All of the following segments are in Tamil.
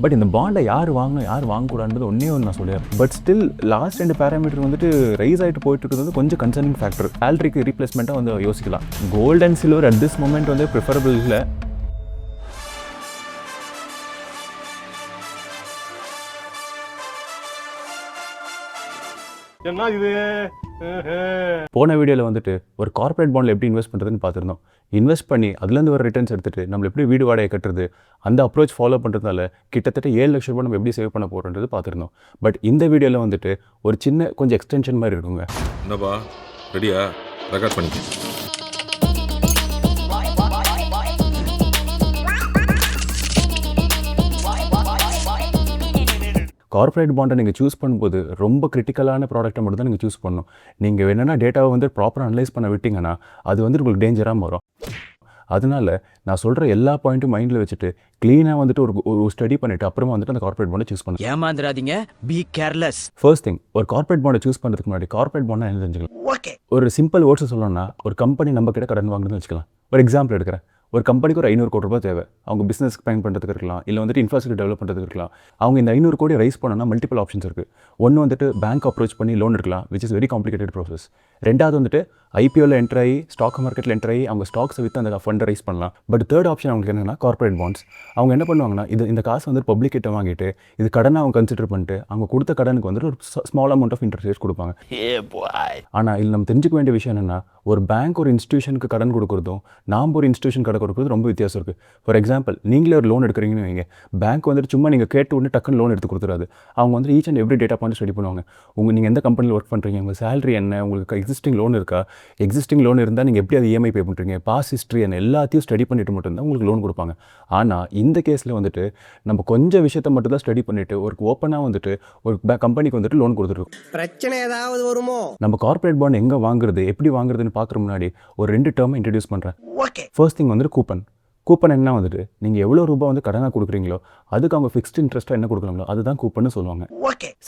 பட் இந்த பாண்டை யார் வாங்கணும் யார் வாங்கக்கூடாதுன்றது ஒன்றே ஒன்று நான் சொல்லுவேன். பட் ஸ்டில் லாஸ்ட் 2 பேராமீட்டர் வந்துட்டு ரைஸ் ஆகிட்டு போயிட்டு இருக்கிறது கொஞ்சம் கன்சர்னிங் ஃபேக்டர். சேலரிக்கு ரீப்ளேஸ்மெண்ட்டாக வந்து யோசிக்கலாம். Gold and silver at this moment வந்து ப்ரிஃபரபிள் இல்லை. போன வீடியோவில் வந்துட்டு ஒரு கார்பரேட் பாண்டில் எப்படி இன்வெஸ்ட் பண்ணுறதுன்னு பார்த்துருந்தோம். இன்வெஸ்ட் பண்ணி அதுலேருந்து ஒரு ரிட்டர்ன்ஸ் எடுத்துகிட்டு நம்ம எப்படி வீடு வாடகை கட்டுறது, அந்த அப்ரோச் ஃபாலோ பண்ணுறதுனால கிட்டத்தட்ட 7 லட்ச ரூபாய் நம்ம எப்படி சேவ் பண்ண போகிறோன்றது பார்த்துருந்தோம். பட் இந்த வீடியோவில் வந்துட்டு ஒரு சின்ன கொஞ்சம் எக்ஸ்டென்ஷன் மாதிரி இருக்குங்க. என்னப்பா ரெடியா? ரெக்கார்ட் பண்ணிக்க. கார்பரேட் பாண்டை நீங்கள் சூஸ் பண்ணும்போது ரொம்ப கிரிட்டிக்கலான ப்ராடக்ட்டை மட்டும் தான் நீங்கள் சூஸ் பண்ணணும். நீங்கள் என்னென்னா டேட்டாவை வந்து ப்ராப்பராக அனலைஸ் பண்ண விட்டிங்கன்னா அது வந்து உங்களுக்கு டேஞ்சராக மாறும். அதனால நான் சொல்கிற எல்லா பாயிண்ட்டும் மைண்டில் வச்சுட்டு க்ளீனாக வந்துட்டு ஒரு ஸ்டடி பண்ணிவிட்டு அப்புறமா வந்துட்டு அந்த கார்பரேட் பாண்டை சூஸ் பண்ணுங்க. ஏமாந்துடாதீங்க, பி கேர்லெஸ். ஃபர்ஸ்ட் திங், ஒரு கார்பரேட் பாண்டை சூஸ் பண்ணுறதுக்கு முன்னாடி கார்பரேட் பாண்டை என்ன தெரிஞ்சுக்கலாம். ஒரு சிம்பிள் வேர்ட்ஸ் சொல்லணும்னா, ஒரு கம்பெனி நம்ம கிட்ட கடன் வாங்குறதுன்னு வச்சுக்கலாம். ஒரு எக்ஸாம்பிள் எடுக்கிறேன். ஒரு கம்பெனிக்கு ஒரு 500 கோடி ரூபாய் தேவை. அவங்க பிஸ்னஸ்க்கு பயன் பண்ணுறதுக்கு இருக்கலாம், இல்லை வந்துட்டு இன்ஃப்ராஸ்ட்ரக்சர் டெவலப் பண்ணுறதுக்கு இருக்கலாம். அவங்க இந்த 500 கோடி ரைஸ் பண்ணணும்னா மல்டிபிள் ஆப்ஷன்ஸ் இருக்குது. ஒன்று வந்துட்டு பேங்க் அப்ரோச் பண்ணி லோன் எடுக்கலாம், which is very complicated process. ரெண்டாவது வந்துட்டு ஐபிஓவில் என்ட்ரு ஆகி ஸ்டாக் மார்க்கெட்டில் என்ட்ரு ஆகி அவங்க ஸ்டாக்ஸை விற்று அந்த ஃபண்டை ரைஸ் பண்ணலாம். பட் தேர்ட் ஆப்ஷன் அவங்களுக்கு என்னென்னா கார்பரேட் பாண்ட்ஸ். அவங்க என்ன பண்ணுவாங்கன்னா, இந்த காசு வந்து பப்ளிக் கிட்ட வாங்கிட்டு இது கடனை அவங்க கன்சிடர் பண்ணிட்டு அவங்க கொடுத்த கடனுக்கு வந்துட்டு ஒரு small amount of interest rates கொடுப்பாங்க. ஆனால் இதில் நம்ம தெரிஞ்சுக்க வேண்டிய விஷயம் என்னென்னா, ஒரு பேங்க் ஒரு இன்ஸ்டியூஷனுக்கு கடன் கொடுக்குறதும் நாம் ஒரு இன்ஸ்டியூஷன் கடன் கொடுக்குறது ரொம்ப வித்தியாசம் இருக்குது. ஃபார் எக்ஸாம்பிள், நீங்களே ஒரு லோன் எடுக்கிறீங்கன்னு வைங்க. பேங்க் வந்துட்டு சும்மா நீங்கள் கேட்டு உடனே டக்குன்னு லோன் எடுத்து கொடுத்துறாது. அவங்க வந்து each and every data point study பண்ணுவாங்க. நீங்கள் எந்த கம்பெனியில் ஒர்க் பண்ணுறீங்க, உங்கள் சேலரி என்ன, உங்களுக்கு எக்ஸிஸ்டிங் லோன் இருக்கா, எக்ஸிஸ்டிங் லோன் இருந்தால் நீங்கள் எப்படி அது இஎம்ஐ பே பண்ணுறீங்க, பாஸ் ஹிஸ்ட்ரி என்ன, எல்லாத்தையும் ஸ்டடி பண்ணிட்டு மட்டும்தான் உங்களுக்கு லோன் கொடுப்பாங்க. ஆனால் இந்த கேஸில் வந்துட்டு நம்ம கொஞ்சம் விஷயத்தை மட்டும் தான் ஸ்டடி பண்ணிவிட்டு ஒரு ஓப்பனாக வந்துட்டு ஒரு கம்பெனிக்கு வந்துட்டு லோன் கொடுத்துருக்கோம். பிரச்சனை ஏதாவது வருமோ? நம்ம கார்பரேட் பாண்ட் எங்கே வாங்குறது, எப்படி வாங்குறதுன்னு பார்க்குற முன்னாடி ஒரு 2 டேர்மை இன்ட்ரடியூஸ் பண்ணுறேன். ஃபர்ஸ்ட் திங் வந்துட்டு கூப்பன் என்ன வந்துட்டு நீங்கள் எவ்வளோ ரூபாய் வந்து கடனாக கொடுக்குறீங்களோ அதுக்கு அவங்க ஃபிக்ஸ்ட் இன்ட்ரெஸ்ட்டாக என்ன கொடுக்குறாங்களோ அதுதான் கூப்பன்னு சொல்லுவாங்க.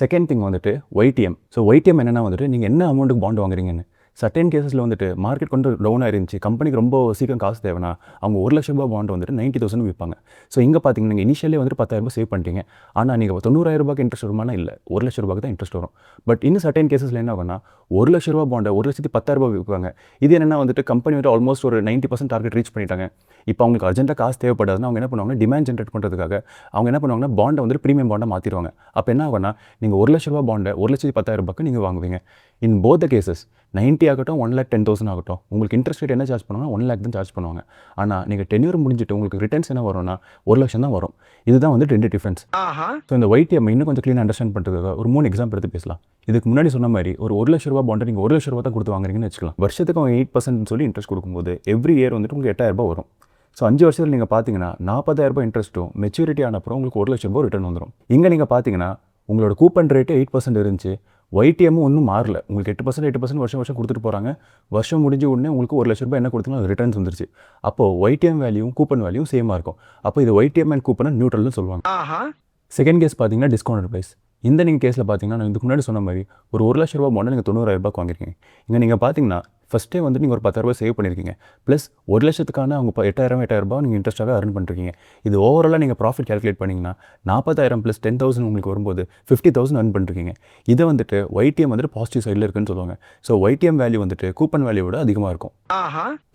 செகண்ட் திங் வந்துட்டு YTM. ஸோ YTM என்னென்னா வந்துட்டு நீங்கள் என்ன அமௌண்ட்டுக்கு பாண்ட் வாங்குறீங்கன்னு. சர்டன் கேஸில் வந்துட்டு மார்க்கெட் கொஞ்சம் டவுனாக இருந்துச்சு, கம்பெனிக்கு ரொம்ப சீக்கிரம் காசு தேவைன்னா அவங்க 1 லட்ச ரூபாய் பாண்ட் வந்துட்டு 90,000 விற்பாங்க. ஸோ இங்கே பார்த்தீங்கன்னா நீங்கள் இனிஷியலே வந்துட்டு 10,000 ரூபாய் சேவ் பண்ணிட்டீங்க. ஆனால் நீங்கள் 90,000 ரூபாய்க்கு இன்ட்ரெஸ்ட் வருமானா இல்லை, 1 லட்ச ரூபாய்க்கு தான் இன்ட்ரெஸ்ட் வரும். பட் இன்னும் சர்டன் கேஸில் என்ன ஆகும்னா 1 லட்ச ரூபாய் பாண்டை 1,10,000 ரூபாய் விற்பாங்க. இது என்னென்னா வந்துட்டு கம்பெனி வந்து ஆல்மோஸ்ட் ஒரு 90% டார்கெட் ரீச் பண்ணிட்டாங்க. இப்போ அவங்களுக்கு அர்ஜென்ட்டாக காசு தேவைப்படாதுன்னா அவங்க என்ன பண்ணுவாங்க, டிமாண்ட் ஜென்ரேட் பண்ணுறதுக்காக அவங்க என்ன பண்ணுவாங்கன்னா பாண்டை வந்துட்டு ப்ரீமியம் பாண்டை மாற்றிடுவாங்க. அப்போ என்ன ஆகும்னா நீங்கள் 1 லட்ச ரூபாய் பாண்டை 1,10,000 ரூபாய்க்கு நீங்கள் வாங்குவீங்க. இன் போத் த கேசஸ் 90 ஆகட்டும் 1,10,000 ஆகட்டும் உங்களுக்கு இன்ட்ரெஸ்ட் ரேட் என்ன சார்ஜ் பண்ணுவாங்கன்னா 1 lakh தான் சார்ஜ் பண்ணுவாங்க. ஆனால் நீங்கள் டென்யூர் முடிஞ்சிட்டு உங்களுக்கு ரிட்டர்ன்ஸ் என்ன வரும்னா 1 லட்சம் தான் வரும். இதுதான் வந்து 2 டிஃப்ரென்ஸ். ஸோ இந்த YTM இன்னும் கொஞ்சம் க்ளீனாக அண்டர்ஸ்டாண்ட் பண்ணுறதுக்காக ஒரு 3 எக்ஸாம்பிள் எடுத்து பேசலாம். இதுக்கு முன்னாடி சொன்ன மாதிரி ஒரு 1 லட்ச ரூபா பாண்டை நீங்கள் 1 லட்ச ரூபா தான் கொடுத்து வாங்குறீங்கன்னு வச்சுக்கலாம். வருஷத்துக்கு அவங்க 8% சொல்லி இன்ட்ரெஸ்ட் கொடுக்கும்போது எவ்ரி இயர் வந்துட்டு உங்களுக்கு 8,000 ரூபாய் வரும். ஸோ 5 வருஷத்தில் நீங்கள் பார்த்தீங்கன்னா 40,000 ரூபாய் இன்ட்ரெஸ்ட்டும் மெச்சூரிட்டி ஆனப்பறம் உங்களுக்கு 1 லட்ச ரூபாய் ரிட்டர்ன் வந்துடும். இங்கே நீங்கள் பார்த்தீங்கன்னா உங்களோட கூப்பன் ரேட்டு 8% இருந்துச்சு. YTM ஒன்றும் மாறல, உங்களுக்கு 8% வருஷம் கொடுத்துட்டு போகிறாங்க. வருஷம் முடிஞ்ச உடனே உங்களுக்கு 1 லட்ச ரூபாய் என்ன கொடுத்தீங்கன்னா அது ரிட்டர்ன்ஸ் வந்துருச்சு. அப்போது YTM வேல்யூ கூப்பன் வேல்யூ சேமாக இருக்கும். அப்போ இது YTM அண்ட் கூப்பனை நியூட்ரல்னு சொல்லுவாங்க. செகண்ட் கேஸ் பார்த்தீங்கன்னா டிஸ்கவுண்டட் ப்ரைஸ். இந்த நீங்கள் கேஸில் பார்த்தீங்கன்னா நான் இதுக்கு முன்னாடி சொன்ன மாதிரி ஒரு 1 லட்ச ரூபா பாண்டை நீங்கள் 90,000 ரூபாய்க்கு வாங்கிருக்கீங்க. இங்கே நீங்கள் பார்த்தீங்கன்னா ஃபஸ்ட்டே வந்து நீங்கள் ஒரு 10,000 ரூபாய் சேவ் பண்ணியிருக்கீங்க. ப்ளஸ் 1 லட்சத்துக்கான அவங்க 8,000 ரூபாய் நீங்கள் இன்ட்ரெஸ்ட்டாக அர்ன் பண்ணிருக்கீங்க. இது ஓவராலாக நீங்கள் ப்ராஃபிட் கேல்குலேட் பண்ணிங்கன்னா 40,000 + 10,000 உங்களுக்கு வரும்போது 50,000 அர்ன் பண்ணிருக்கீங்க. இதை வந்துட்டு YTM வந்துட்டு பாசிட்டிவ் சைடில் இருக்குன்னு சொல்லுவாங்க. ஸோ YTM வேல்யூ வந்துட்டு கூப்பன் வேல்யூவோட அதிகமாக இருக்கும்.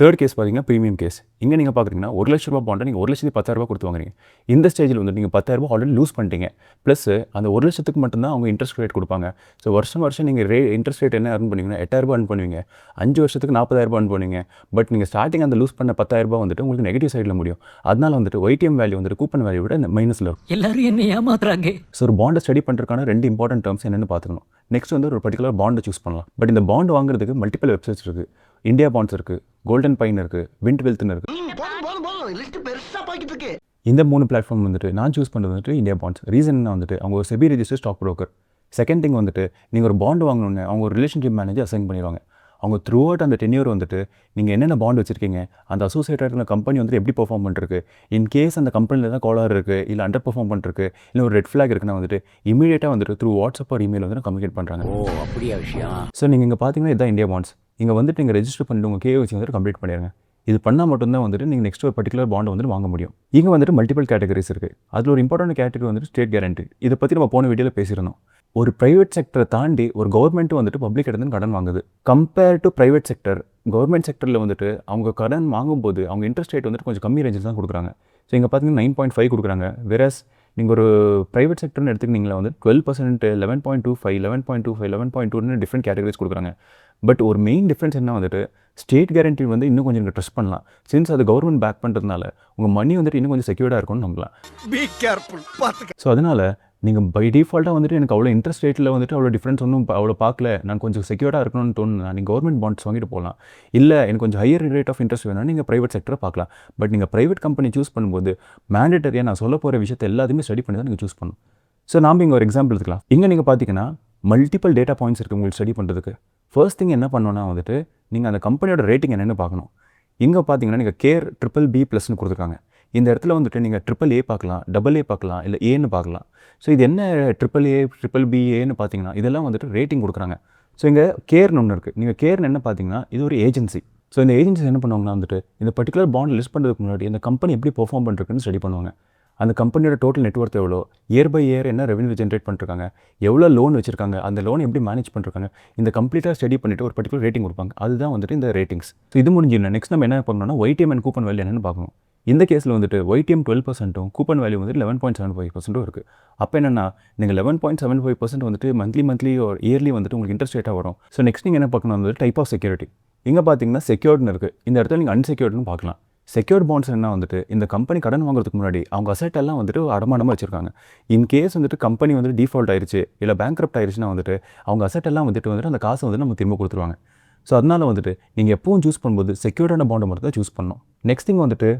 தேர்ட் கேஸ் பார்த்தீங்கன்னா ப்ரீமியம் கேஸ். இங்கே நீங்கள் பார்க்குறீங்கன்னா 1 லட்ச ரூபாய் பாண்டை நீங்கள் 1,10,000 ரூபாய் கொடுத்து வாங்குறீங்க. இந்த ஸ்டேஜில் வந்து நீங்கள் 10,000 ரூபாய் ஆல்ரெடி லூஸ் பண்ணிட்டீங்க. ப்ளஸ் அந்த 1 லட்சத்துக்கு மட்டும்தான் அவங்க இன்ட்ரெஸ்ட் ரேட் கொடுப்பாங்க. ஸோ வருஷம் நீங்கள் இன்ட்ரெஸ்ட் ரேட் என்ன அர்ன் பண்ணுவீங்கன்னா 8,000 ரூபாய் அர்ன் பண்ணுவீங்க. 5 வருஷத்துக்கு 40,000 ரூபாய் அர்ன் பண்ணுவீங்க. பட் நீங்கள் ஸ்டார்டிங் அந்த லூஸ் பண்ண 10,000 ரூபாய் வந்துட்டு உங்களுக்கு நெகட்டிவ் சைடில் முடியும். அதனால வந்துட்டு YTM வேல்யூ வந்துட்டு கூப்பன் வேல்யூ விட மைனஸில் இருக்கும். எல்லாரும் என்ன ஏமாத்துறாங்க. ஸோ ஒரு பாண்டை ஸ்டடி பண்ணுறதுக்கான 2 இம்பார்ட்டன்ட் டேர்ம்ஸ் என்னென்னு பார்த்துக்கணும். நெக்ஸ்ட் வந்து ஒரு பர்டிகுலர் பாண்டை சூஸ் பண்ணலாம். பட் இந்த பாண்ட் வாங்குறதுக்கு மல்டிபிள் வெப்சைட்ஸ் இருக்குது. இந்தியா பாண்ட்ஸ் இருக்குது, கோல்டன் பைன் இருக்குது, விண்ட் வெல்த்னு இருக்குது. இந்த 3 பிளாட்ஃபார்ம் வந்துட்டு நான் சூஸ் பண்ணுறது வந்துட்டு இந்தியா பாண்ட்ஸ். ரீசன் வந்துட்டு அவங்க ஒரு SEBI register stock broker. Second thing வந்துட்டு நீங்கள் ஒரு பாண்டு வாங்கணுன்னு அவங்க ஒரு ரிலேஷன்ஷிப் மேனேஜர் அசைன் பண்ணிடுவாங்க. அவங்க த்ரூ அவுட் அந்த டென்யூர் வந்துட்டு நீங்கள் என்னென்ன பாண்ட் வச்சிருக்கீங்க, அந்த அசோசியேட்டட் கம்பெனி வந்துட்டு எப்படி பெர்ஃபார்ம் பண்ணிருக்கு, இன்கேஸ் அந்த கம்பெனியில் தான் கோளாறு இருக்குது, இல்லை அண்டர் பெர்ஃபார்ம் பண்ணிருக்கு, இல்லை ஒரு ரெட் ஃப்ளாக் இருக்குன்னா வந்துட்டு இமீடியட்டாக வந்துட்டு த்ரூ வாட்ஸ்அப் ஒரு இமெயில் வந்து கம்யூனிகேட் பண்ணுறாங்க. ஓ அப்படியா விஷயம். ஸோ நீங்கள் இங்கே பார்த்தீங்கன்னா இதுதான் இந்தியா பாண்ட்ஸ். இங்கே வந்துட்டு நீங்கள் ரெஜிஸ்டர் பண்ணிட்டு உங்கள் KYC வந்துட்டு கம்ப்ளீட் பண்ணிடுங்க. இது பண்ணால் மட்டும்தான் வந்துட்டு நீங்கள் நெக்ஸ்ட் ஒரு பர்டிகுலர் பாண்டை வந்துட்டு வாங்க முடியும். இங்கே வந்துட்டு மல்டிபிள் கேட்டகரிஸ் இருக்குது. அதில் ஒரு இம்பார்ட்டன்ட் கேட்டகரி வந்துட்டு ஸ்டேட் கேரண்டி. இதை பற்றி நம்ம போன வீடியோவில் பேசியிருந்தோம். ஒரு ப்ரைவேட் செக்டரை தாண்டி ஒரு கவர்மெண்ட் வந்துட்டு பப்ளிக் இடத்துல கடன் வாங்குது. Compare to private sector, government செக்டரில் வந்துட்டு அவங்க கடன் வாங்கும்போது அவங்க இன்ட்ரெஸ்ட் ரேட் வந்துட்டு கொஞ்சம் கம்மி ரேஞ்சஸ் தான் கொடுக்குறாங்க. ஸோ இங்கே பார்த்தீங்கன்னா 9.5 கொடுக்குறாங்க. வெரஸ் நீங்கள் ஒரு ப்ரைவேட் செக்டர்னு எடுத்துக்கிட்டீங்களா வந்து 12%, 11.25, 11.25, 11.2 டிஃப்ரெண்ட் கேட்டகரிஸ் கொடுக்குறாங்க. பட் ஒரு மெயின் டிஃப்ரென்ஸ் என்ன வந்துட்டு ஸ்டேட் கேரண்டி வந்து இன்னும் கொஞ்சம் நீங்கள் ட்ரஸ்ட் பண்ணலாம். சின்ஸ் அது கவர்மெண்ட் பேக் பண்ணுறதுனால உங்கள் மணி வந்துட்டு இன்னும் கொஞ்சம் செக்யூர்டாக இருக்கும்னு நம்பலாம். ஸோ அதனால் நீங்கள் பை டிஃபால்ட்டாக வந்துட்டு எனக்கு அவ்வளோ இன்ட்ரெஸ்ட் ரேட்டில் வந்துட்டு அவ்வளோ டிஃப்ரென்ஸ் ஒன்றும் அவ்வளோ பார்க்கல, நான் கொஞ்சம் செக்யூர்டாக இருக்கணும்னு தோணுனா நீங்கள் கவர்மெண்ட் பாண்ட்ஸ் வாங்கிட்டு போகலாம். இல்லை எனக்கு கொஞ்சம் ஹையர் ரேட் ஆஃப் இன்ட்ரெஸ்ட் வேணும்னா நீங்கள் ப்ரைவேட் செக்டரை பார்க்கலாம். பட் நீங்கள் ப்ரைவேட் கம்பெனி சூஸ் பண்ணும்போது மேண்டேட்டரியாக நான் சொல்ல போகிற விஷயத்தை எல்லாத்தையுமே ஸ்டடி பண்ணி தான் நீங்கள் சூஸ் பண்ணணும். ஸோ நாம் இங்கே ஒரு எக்ஸாம்பிள் எடுத்துக்கலாம். இங்கே நீங்கள் பார்த்தீங்கன்னா மல்டிபிள் டேட்டா பாயிண்ட்ஸ் இருக்குது உங்களுக்கு ஸ்டடி பண்ணுறதுக்கு. ஃபர்ஸ்ட் திங் என்ன பண்ணணும்னா வந்துட்டு நீங்கள் அந்த கம்பெனியோட ரேட்டிங் என்னென்னு பார்க்கணும். இங்கே பார்த்தீங்கன்னா நீங்கள் கேர் BBB+ கொடுத்துருக்காங்க. இந்த இடத்துல வந்துட்டு நீங்கள் AAA பார்க்கலாம், AA பார்க்கலாம், இல்லை ஏன்னு பார்க்கலாம். ஸோ இது என்ன AAA, BBBAன்னு பார்த்தீங்கன்னா இதெல்லாம் வந்துட்டு ரேட்டிங் கொடுக்குறாங்க. ஸோ இங்கே கேர்னு ஒன்று இருக்குது. நீங்கள் கேர்னு என்ன பார்த்தீங்கன்னா இது ஒரு ஏஜென்சி. ஸோ இந்த ஏஜென்சி என்ன பண்ணுவாங்கன்னா வந்துட்டு இந்த பர்டிகுலர் பாண்ட் லிஸ்ட் பண்ணுறதுக்கு முன்னாடி இந்த கம்பெனி எப்படி பெர்ஃபார்ம் பண்ணுறதுன்னு ஸ்டடி பண்ணுவாங்க. அந்த கம்பெனியோட டோட்டல் நெட்வொர்த் எவ்வளோ, இயர் பை இயர் என்ன ரெவன்யூ ஜென்ரேட் பண்ணிருக்காங்க, எவ்வளோ லோன் வச்சிருக்காங்க, அந்த லோன் எப்படி மேனேஜ் பண்ணிருக்காங்க, இந்த கம்ப்ளீட்டாக ஸ்டடி பண்ணிவிட்டு ஒரு பர்டிகுலர் ரேட்டிங் கொடுப்பாங்க. அதுதான் வந்துட்டு இந்த ரேட்டிங்ஸ். ஸோ இது முடிஞ்சிடணும். நெக்ஸ்ட் நம்ம என்ன பண்ணணும்னா YTM அண்ட் கூப்பன் வேல்யூ என்னென்னு பார்க்கணும். இந்த கேஸில் வந்துட்டு YTM 12%, கூப்பன் வேல்யூ வந்துட்டு 11.75% இருக்குது. அப்போ என்னென்னா நீங்கள் 11.75% வந்துட்டு மந்த்லி ஒரு இயர்லி வந்துட்டு உங்களுக்கு இன்ட்ரெஸ்ட் ரேட்டாக வரும். ஸோ நெக்ஸ்ட் நீங்கள் என்ன பார்க்கணும் வந்து டைப் ஆஃப் செக்யூரிட்டி. இங்கே பார்த்தீங்கன்னா செக்யூர்டுன்னு இருக்குது. இந்த இடத்துல நீங்கள் அன்செக்யூர்டுன்னு பார்க்கலாம். செக்யூர்ட் பாண்ட்ஸ் என்ன வந்துட்டு இந்த கம்பெனி கடன் வாங்குறதுக்கு முன்னாடி அவங்க அசெட் எல்லாம் வந்துட்டு அடமானமாக வச்சிருக்காங்க. இன் கேஸ் வந்துட்டு கம்பெனி வந்துட்டு டிஃபால்ட் ஆயிடுச்சு இல்லை பேங்க்ரப்ட் ஆயிடுச்சுன்னா வந்துட்டு அவங்க அசெட் எல்லாம் வந்துட்டு அந்த காசை வந்து நம்ம திரும்ப கொடுத்துருவாங்க. ஸோ அதனால வந்துட்டு நீங்கள் எப்பவும் சூஸ் பண்ணும்போது செக்யூர்டான பாண்டை மட்டும் தான் சூஸ் பண்ணணும். நெக்ஸ்ட் திங் வந்துட்டு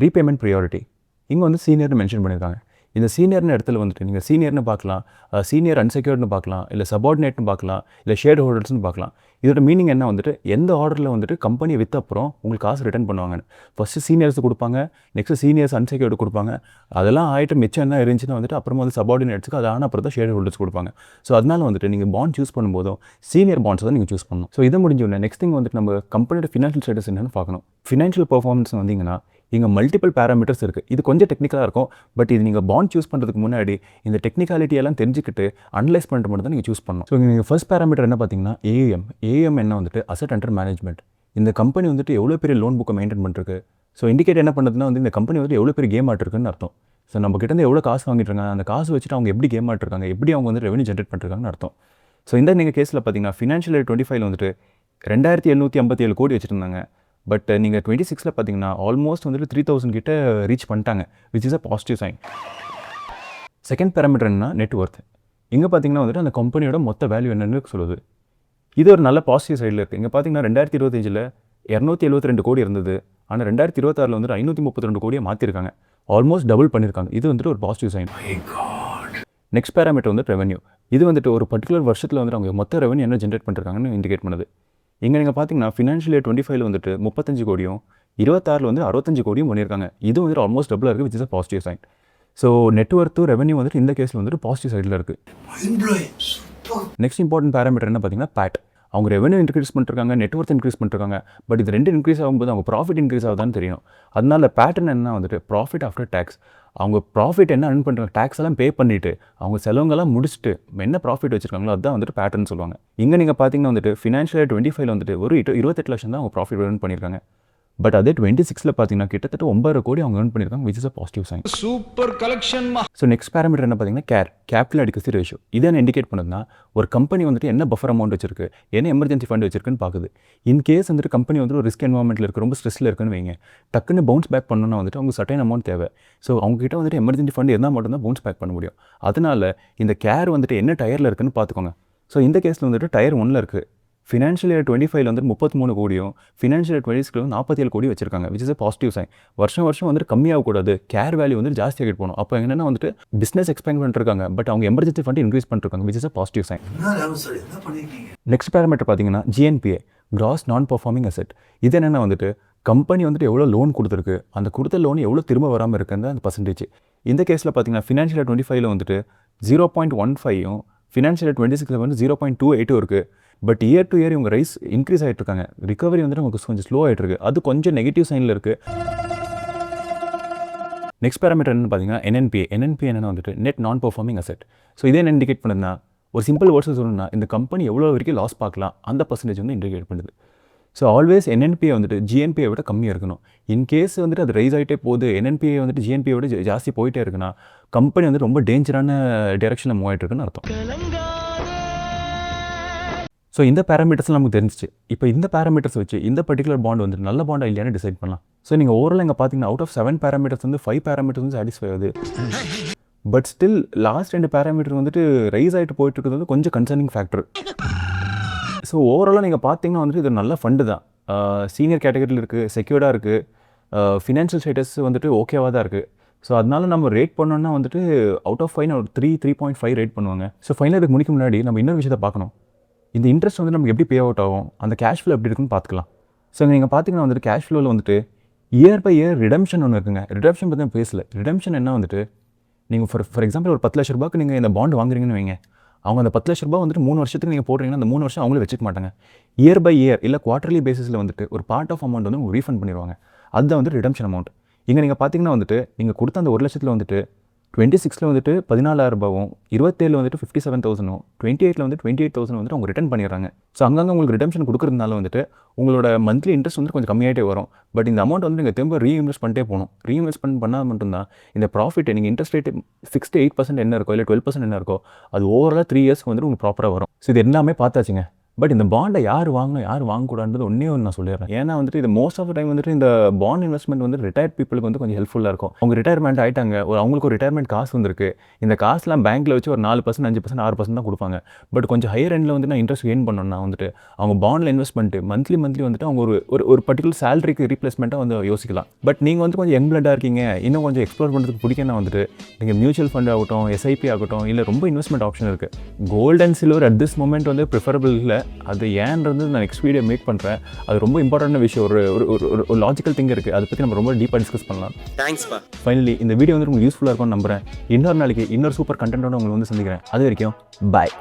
ரீபேமெண்ட் ப்ரியாரிட்டி. இங்கே வந்து சீனியர்னு மென்ஷன் பண்ணியிருக்காங்க. இந்த சீனியர்னு இடத்துல வந்துட்டு நீங்கள் சீனியர்னு பார்க்கலாம், சீனியர் அன்செக்யூர்ட்னு பார்க்கலாம், இல்லை சபார்டினேட்னு பார்க்கலாம், இல்லை ஷேர் ஹோல்டர்ஸ்னு பார்க்கலாம். இதோட மீனிங் என்ன வந்துட்டு எந்த ஆர்டரில் வந்துட்டு கம்பெனியை விற்ற அப்புறம் உங்களுக்கு காசு ரிட்டர்ன் பண்ணுவாங்கன்னு. ஃபஸ்ட்டு சீனியர்ஸ் கொடுப்பாங்க, நெக்ஸ்ட் சீனியர்ஸ் அன்செக்யூர்டு கொடுப்பாங்க. அதெல்லாம் ஆகிட்டு மிச்சம் என்ன இருந்துச்சுன்னா வந்துட்டு அப்புறமா வந்து சபார்டினேட்ஸ்க்கு அது ஆனால் அப்புறம் தான் ஷேர் ஹோல்டர்ஸ் கொடுப்பாங்க. ஸோ அதனால வந்துட்டு நீங்கள் பாண்ட் சூஸ் பண்ணும்போதும் சீனியர் பாண்ட்ஸ் தான் நீங்கள் சூஸ் பண்ணணும். ஸோ இதை முடிஞ்சோடனே நெக்ஸ்ட் திங் வந்துட்டு நம்ம கம்பெனியோட ஃபினான்ஷியல் ஸ்டேட்டஸ் என்னென்னு பார்க்கணும். ஃபினான்ஷியல் பர்ஃபார்மன்ஸ் வந்தீங்கன்னா இங்கே மல்டிபிள் பேராமீட்டர்ஸ் இருக்குது. இது கொஞ்சம் டெக்னிக்கலாக இருக்கும். பட் இது நீங்கள் பாண்ட் சூஸ் பண்ணுறதுக்கு முன்னாடி இந்த டெக்னிக்காலிட்டியெல்லாம் தெரிஞ்சுக்கிட்டு அனலைஸ் பண்ணிட்டு மட்டும் தான் நீங்கள் சூஸ் பண்ணணும். ஸோ நீங்கள் ஃபர்ஸ்ட் பேராமீட்டர் என்ன பார்த்தீங்கன்னா AUM என்ன வந்துட்டு அசெட் அண்டர் மேனேஜ்மெண்ட். இந்த கம்பெனி வந்துட்டு எவ்வளோ பெரிய லோன் புக்கை மெயின்டைன் பண்ணிருக்கு. ஸோ இண்டிகேட் என்ன பண்ணுறதுன்னா வந்து இந்த கம்பெனி வந்துட்டு எவ்வளோ பெரிய கேம் ஆட்டிருக்குன்னு அர்த்தம். ஸோ நம்ம கிட்டேருந்து எவ்வளோ காசு வாங்கிட்டுருக்காங்க, அந்த காசு வச்சுட்டு அவங்க எப்படி கேம் ஆட்டிருக்காங்க, எப்படி அவங்க வந்து ரெவன்யூ ஜென்ரேட் பண்ணிருக்காங்கன்னு அர்த்தம். ஸோ இந்த நீங்கள் கேஸில் பார்த்தீங்கன்னா ஃபினான்ஷியல் இயர் 25 வந்துட்டு 2757 கோடி வச்சுருந்தாங்க. பட் நீங்கள் 26 பார்த்தீங்கன்னா ஆல்மோஸ்ட் வந்துட்டு 3000 கிட்ட ரீச் பண்ணிட்டாங்க, which is a positive sign. Second parameter என்ன நெட்வொர்த். இங்கே பார்த்தீங்கன்னா வந்துட்டு அந்த கம்பெனியோட மொத்த வேல்யூ என்னன்னு சொல்லுது. இது ஒரு நல்ல பாசிட்டிவ் சைடில் இருக்குது. இங்கே பார்த்தீங்கன்னா 2025 272 கோடி இருந்தது. ஆனால் 2026 வந்துட்டு 532 கோடியை மாற்றிருக்காங்க. ஆல்மோஸ்ட் டபுள் பண்ணியிருக்காங்க. இது வந்துட்டு ஒரு பாசிட்டிவ் சைன். நெக்ஸ்ட் பேராமீட்டர் வந்து ரெவன்யூ. இது வந்துட்டு ஒரு பர்டிகுலர் வருஷத்தில் வந்துட்டு அவங்க மொத்த ரெவன்யூ என்ன ஜென்ரேட் பண்ணிருக்காங்கன்னு இண்டிகேட் பண்ணுது. இங்கே நீங்கள் பார்த்தீங்கன்னா ஃபினான்ஷியல் இயர் 25 வந்துட்டு 35 கோடியும் 26 வந்து 65 கோடியும் பண்ணியிருக்காங்க. இது வந்துட்டு ஆல்மோஸ்ட் டபுளாக இருக்குது, which is a positive sign. So net worth revenue வந்துட்டு இந்த கேஸில் வந்துட்டு பாசிட்டிவ் சைடில் இருக்குது. நெக்ஸ்ட் இம்பார்ட்டன்ட் பேராமீட்டர் என்ன பார்த்தீங்கன்னா பேட். அவங்க ரெவன்யூ இன்க்ரீஸ் பண்ணிருக்காங்க, நெட்வொர்த் இன்க்ரீஸ் பண்ணிருக்காங்க. பட் இது ரெண்டு இன்க்ரீஸ் ஆகும்போது அவங்க ப்ராஃபிட் இன்க்ரீஸ் ஆகுதான்னு தெரியும். அதனால பேட்டர்ன் என்ன வந்துட்டு ப்ராஃபிட் ஆஃப்டர் டேக்ஸ். அவங்க ப்ராஃபிட் என்ன earn பண்ணுறாங்க, டேக்ஸ் எல்லாம் பே பண்ணிவிட்டு அவங்க செலவுங்கெல்லாம் முடிச்சுட்டு என்ன ப்ராஃபிட் வச்சிருக்காங்களோ அதுதான் வந்துட்டு பேட்டர்ன் சொல்லுவாங்க. இங்கே நீங்கள் பார்த்தீங்கன்னா வந்துட்டு ஃபினான்ஷியல் இயர் 25 வந்துட்டு ஒரு 28 லட்சம் தான் அவங்க ப்ராஃபிட் earn பண்ணியிருக்காங்க. பட் அதே 26 பார்த்தீங்கன்னா கிட்டத்தட்ட 9 கோடி அவங்க earn பண்ணியிருக்காங்க, which is a positive sign. Super collection. So next parameter என்ன பார்த்தீங்கன்னா கேபிட்டல் அடிக்கசி ரேஷியோ. இதை என்ன இண்டிகேட் பண்ணுதுன்னா ஒரு கம்பெனி வந்துட்டு என்ன பஃபர் அமௌண்ட் வச்சிருக்கு, என்ன எமர்ஜென்சி ஃபண்ட் வச்சிருக்குன்னு பார்க்குது. இன் கேஸ் வந்துட்டு கம்பெனி வந்துட்டு ஒரு ரிஸ்க் என்வாரன்மெண்ட்டில் இருக்குது, ரொம்ப ஸ்ட்ரெஸ்ஸில் இருக்குன்னு வைங்க, டக்குன்னு பவுன்ஸ் பேக் பண்ணணும்னா வந்துட்டு அவங்க சர்டைன் அமௌண்ட் தேவை. ஸோ அவங்ககிட்ட வந்துட்டு எமர்ஜென்சி ஃபண்ட் இருந்தால் மட்டும்தான் பவுன்ஸ் பேக் பண்ண முடியும். அதனால இந்த கேர் வந்துட்டு என்ன டயரில் இருக்குன்னு பார்த்துக்கோங்க. ஸோ இந்த கேஸில் வந்துட்டு டயர் 1ல் இருக்குது. ஃபினான்ஷியல் இயர் 25 வந்து 33 கோடியும் ஃபினான்ஷியல் இயர் 26 47 கோடி வச்சிருக்காங்க, which is a positive sign. வருஷம் வந்துட்டு கம்மியாகக்கூடாது, கேர் வேல்யூ வந்து ஜாஸ்தியாகிட்டு போகணும். அப்போ என்னென்னா வந்துட்டு பிஸ்னஸ் எக்ஸ்பேண்ட் பண்ணிருக்காங்க, பட் அவங்க எமர்ஜென்சி ஃபண்ட் இன்க்ரீஸ் பண்ணிருக்காங்க, which is a positive sign. Next parameter பார்த்தீங்கன்னா GNPA, gross non performing asset. இது என்னென்னா வந்துட்டு கம்பெனி வந்துட்டு எவ்வளோ லோன் கொடுத்துருக்கு, அந்த கொடுத்த லோன் எவ்வளோ திரும்ப வராமல் இருக்குன்னு அந்த பர்சன்டேஜ். இந்த கேஸில் பார்த்தீங்கன்னா ஃபினான்ஷியல் இயர் 25 வந்துட்டு 0.15யும் ஃபினான்ஷியல் 26 வந்து 0.28 இருக்குது. பட் இயர் டு இயர் இவங்க இன்க்ரீஸ் ஆகிட்டு இருக்காங்க. ரிகவரி வந்துட்டு நமக்கு கொஞ்சம் ஸ்லோ ஆகிட்டு இருக்கு. அது கொஞ்சம் நெகட்டிவ் சைனில் இருக்குது. நெக்ஸ்ட் பேராமீட்டர் என்னன்னு பார்த்தீங்கன்னா NNPA. NNPA என்னென்னா வந்துட்டு நெட் நான் பெர்ஃபார்மிங் அசெட். ஸோ இதே என்ன இண்டிகேட் பண்ணுதுன்னா, ஒரு சிம்பிள் வேர்ட்ஸ் சொல்லணும்னா இந்த கம்பெனி எவ்வளோ வரைக்கும் லாஸ் பார்க்கலாம் அந்த பர்சன்டேஜ் வந்து இண்டிகேட் பண்ணுது. ஸோ ஆல்வேஸ் NNPA வந்துட்டு GNPA விட கம்மியாக இருக்கணும். இன்கேஸ் வந்துட்டு அது ரைஸ் ஆகிட்டே போகுது, NNPA வந்துட்டு GNPA விட ஜாஸ்தி போயிட்டே இருக்குன்னா கம்பெனி வந்து ரொம்ப டேஞ்சரான டைரக்ஷனில் மூவ் ஆகிட்டு இருக்குன்னு அர்த்தம். ஸோ இந்த பேராமீட்டர்ஸ்லாம் நமக்கு தெரிஞ்சிச்சு. இப்போ இந்த பேராமீட்டர்ஸ் வச்சு இந்த பர்டிகுலர் பாண்ட் வந்துட்டு நல்ல பாண்டா இல்லையான்னு டிசைட் பண்ணலாம். ஸோ நீங்கள் ஓவரால் இங்கே பார்த்தீங்கன்னா அவுட் ஆஃப் 7 பேராமீட்டர்ஸ் வந்து 5 பேராமீட்டர்ஸ் வந்து சாட்டிஸ்ஃபை ஆகுது. பட் ஸ்டில் லாஸ்ட் 2 பேராமீட்டர் வந்துட்டு ரைஸ் ஆகிட்டு போயிட்டு இருக்கிறது வந்து கொஞ்சம் கன்சர்னிங் ஃபேக்டர். ஸோ ஓவராலாக நீங்கள் பார்த்தீங்கன்னா வந்துட்டு இது நல்ல ஃபண்டு தான். சீனியர் கேட்டகரியில் இருக்குது, செக்யூர்டாக இருக்குது, ஃபினான்ஷியல் ஸ்டேட்டஸ் வந்துட்டு ஓகேவாக தான் இருக்குது. ஸோ அதனால நம்ம ரேட் பண்ணோன்னா வந்துட்டு அவுட் ஆஃப் 5 ஒரு 3.5 ரேட் பண்ணுவாங்க. ஸோ ஃபைனலாக இதுக்கு முடிக்க முன்னாடி நம்ம இன்னொரு விஷயத்தை பார்க்கணும். இந்த இன்ட்ரெஸ்ட் வந்து நமக்கு எப்படி பே அவுட் ஆகும், அந்த கேஷ் ஃப்ளோ எப்படி இருக்குன்னு பார்த்துக்கலாம். ஸோ நீங்கள் பார்த்தீங்கன்னா வந்துட்டு கேஷ் ஃப்ளோவில் வந்துட்டு இயர் பை இயர் ரிடம்ஷன் ஒன்று இருக்குங்க. ரிடம்ஷன் பற்றி நான் பேசல. ரிடம்ஷன் என்ன வந்துட்டு நீங்கள் ஃபார் எக்ஸாம்பிள் ஒரு 10 லட்ச ரூபாய்க்கு நீங்கள் இந்த பாண்ட் வாங்குறீங்கன்னு வைங்க. அவங்க அந்த 10 லட்ச ரூபா வந்துட்டு 3 வருஷத்துக்கு நீங்கள் போடுறீங்கன்னா அந்த 3 வருஷம் அவங்களே வச்சுக்க மாட்டாங்க. இயர் பை இயர் இல்லை குவார்டர்லி பேசிஸில் வந்துட்டு ஒரு பார்ட் ஆஃப் அமௌண்ட் வந்து உங்களுக்கு ரீஃபண்ட் பண்ணிடுவாங்க. அதுதான் வந்து ரிடம்ஷன் அமௌண்ட். இங்கே நீங்கள் பார்த்தீங்கன்னா வந்துட்டு நீங்கள் கொடுத்த அந்த 1 லட்சத்தில் வந்துட்டு 26 வந்துட்டு 14,000 ரூபாவும், 27 வந்துட்டு 57,000, 28 வந்துட்டு 28,000 வந்துட்டு அவங்க ரிட்டர்ன் பண்ணிடுறாங்க. ஸோ அங்கங்கே உங்களுக்கு ரிடம்ஷன் கொடுக்குறதுனால வந்துட்டு உங்களோட மந்த்லி இன்ட்ரெஸ்ட் வந்து கொஞ்சம் கம்மியாகிட்டே வரும். பட் இந்த அமௌண்ட் வந்து நீங்கள் திரும்ப ரீஇன்வெஸ்ட் பண்ணிட்டே போகணும். ரீஇன்வெஸ்ட் பண்ணால் மட்டும்தான் இந்த ப்ராஃபிட் நீங்கள் இன்ட்ரெஸ்ட் ரேட் 6 to 8% என்ன இருக்கோ இல்லை 12% என்ன இருக்கோ அது ஓவராலாக 3 இயர்ஸ்க்கு வந்துட்டு உங்களுக்கு ப்ராப்பராக வரும். ஸோ இது எல்லாமே பார்த்தாச்சுங்க. பட் இந்த பாண்டை யார் வாங்கணும் யார் வாங்கக்கூடாதுன்றது ஒன்றே ஒன்று நான் சொல்லிடுறேன். ஏன்னா வந்துட்டு இது மோஸ்ட் ஆஃப் டைம் வந்துட்டு இந்த பாண்ட் இன்வெஸ்ட்மெண்ட் வந்து ரிட்டையர்ட் பீப்புளுக்கு வந்து கொஞ்சம் ஹெல்ப்ஃபுல்லாக இருக்கும். அவங்க ரிட்டையர்மெண்ட் ஆகிட்டாங்க, அவங்களுக்கு ஒரு ரிட்டையர்மெண்ட் காசு வந்துருக்கு. இந்த காசுலாம் பேங்க்கில் வச்சு ஒரு 4%, 5%, 6% தான் கொடுப்பாங்க. பட் கொஞ்சம் ஹையர் எண்டில் வந்து நான் இன்ட்ரெஸ்ட் கெயின் பண்ணணும்னா வந்துட்டு அவங்க பாண்டில் இன்வெஸ்ட் பண்ணிட்டு மந்த்லி வந்துட்டு அவங்க ஒரு பர்டிகுலர் சேலரிக்கு ரீப்ளேஸ்மெண்ட்டாக வந்து யோசிக்கலாம். பட் நீங்கள் வந்து கொஞ்சம் யங் பிளட்டாக இருக்கீங்க, இன்னும் கொஞ்சம் எக்ஸ்ப்ளோர் பண்ணுறதுக்கு பிடிக்கனா வந்துட்டு நீங்கள் மியூச்சுவல் ஃபண்ட் ஆகட்டும், SIP ஆகட்டும், இல்லை ரொம்ப இன்வெஸ்ட்மெண்ட் ஆப்ஷன் இருக்குது. Gold and silver at this moment வந்து ப்ரிஃபரபிள் இல்லை. அது ஏன்றது நான் நெக்ஸ்ட் வீடியோ மேக் பண்ணுறேன். அது ரொம்ப இம்பார்ட்டன்ட் விஷயம். ஒரு லாஜிக்கல் திங் இருக்குது. அதை பற்றி நம்ம ரொம்ப டீப்பாக டிஸ்கஸ் பண்ணலாம். தேங்க்ஸ்ப்பா. ஃபைனலி இந்த வீடியோ வந்து உங்களுக்கு யூஸ்ஃபுல்லாக இருக்கும்னு நம்புகிறேன். இன்னொரு நாளைக்கு இன்னொரு சூப்பர் கண்டென்ட்டோட உங்களுக்கு வந்து சந்திக்கிறேன். அது வரைக்கும் பாய்.